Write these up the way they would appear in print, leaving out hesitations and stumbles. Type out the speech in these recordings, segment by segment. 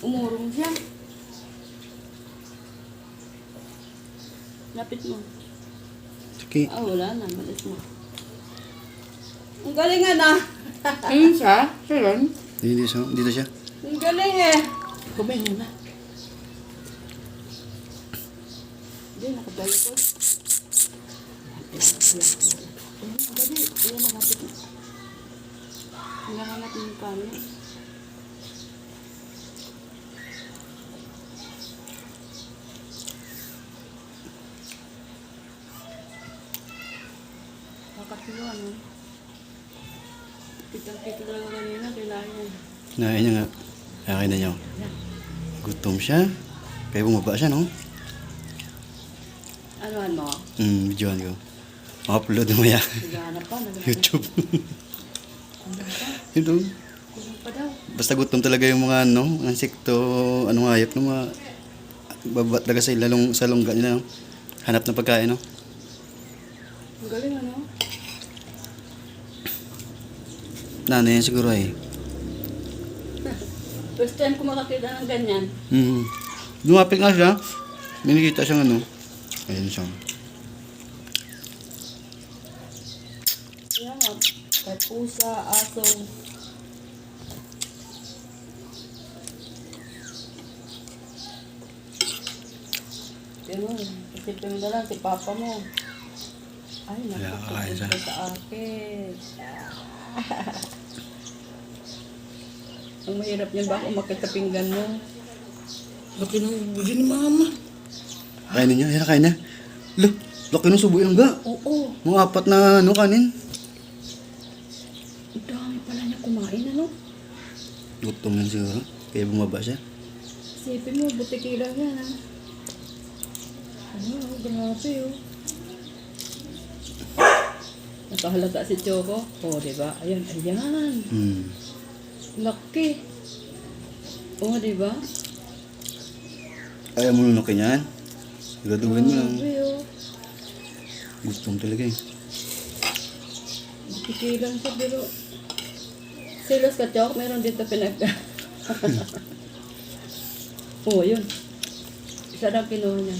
Umurong siya. Lapit mo. Sige. Wala na. Malis mo. Ang galing nga na. Ayun siya? Siya yun? Dito siya. Ang galing eh. Kumain mo na. Hindi, nakatalikod. Ayun, dali. Ayun, nakapit mo. Hinahanap mo yung camera. Kakatuwa, no? Kitang-kita lang kanina, kailangan. Kinain niya nga. Kaya na niya. Gutom siya. Kaya bumaba siya, no? Anuhan mo? Videoan ko. Upload mo ya. Naghahanap pa, naghahanap. YouTube. Kulang Ito. pa daw. Basta gutom talaga yung mga ano, mga insekto, anong hayop no, mga baba talaga sa ilalong sa lungga nila, no? Hanap ng pagkain, no? Ang galing, ano? Nanay yan siguro eh. First time ko makakita ng ganyan. Lumapit nga siya. May nakita siyang ano. Ayun siya. Kaya nga, kahit pusa, aso. Ganun, isipin mo na lang si papa mo. Ay, Kaya kakain siya. nakakapagod sa akin. Ang mahirap niya ba umakit sa pinggan mo? Laki ng buli ni mama. Kainin niya. Ayan, kain na. Look, laki ng subo yung ga. Oo, Mga apat na ano kanin. ang dami pala niya kumain, ano? Gutom yan siguro. Kaya bumaba siya. Isipin mo, butiki lang yan, ha? Ano, grabe, oh. Nakahalata si Choco. Oh, diba? Ayan, ayan. Laki. Oh, diba? Ayaw mo lunukin yan. Siguraduhin mo lang. Grabe, oh. Gutom talaga eh. Butiki lang siya, pero... Silos ka, Chok. Meron dito pinag... Oh, yun. Isa lang kinuha niya.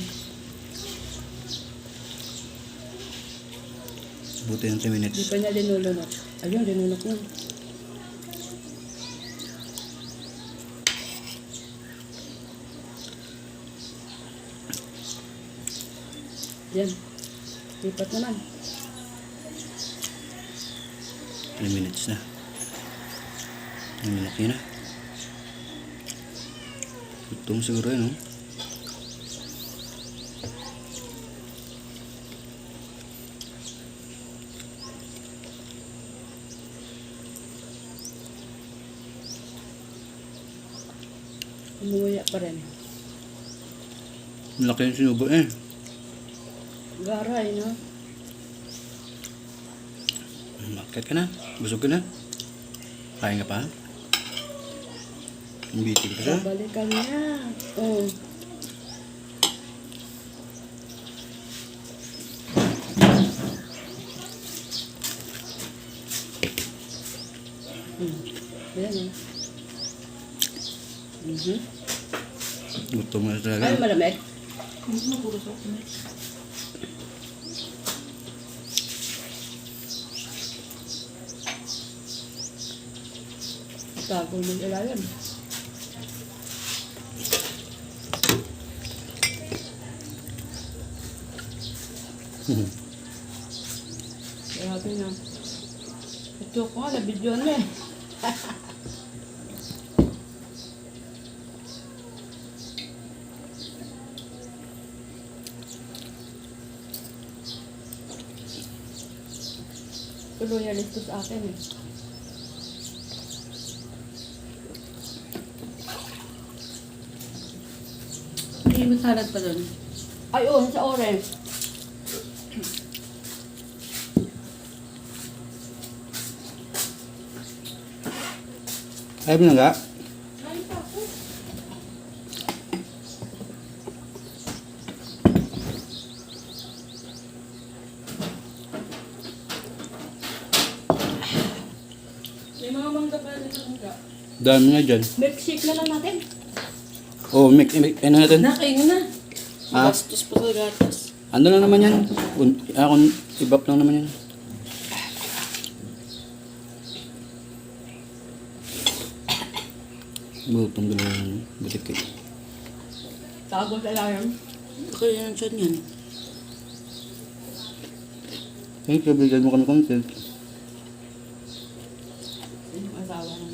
Buti ng 3 Hindi minutes. pa niya dinulunok. Ayun, dinulok niya. Yan. Lipat naman. 3 minutes na. Ang malaki na. Gutom siguro yun, no? Umuya pa rin. Malaki yung sinubo eh. Garay, no? Bakit ka na? Busog ka na? Kain ka pa? Bitin ka siya? Balikan niya. Oh. Ayan, oh. Gutom na talaga. Ay, malamig. Puro sa akin. Tagol ng ilalim. Grabe na. Ito ko nga, na-video na eh. Tuloy na listo sa akin eh. Hindi mo salad pa doon. Ay, oh, sa orange. Ayaw mo na nga? May mga mangga pa dito mangga. Dami nga dyan. Milkshake na lang natin. Oh, ano natin? Nakain mo na. Ah. Bastos pa sa gatas. Ano lang naman yan? Ibap lang naman yan. Gutom dalawang butik eh. Tago sa lang. Kaya yan dyan yan. Thank you, bigyan mo kami content.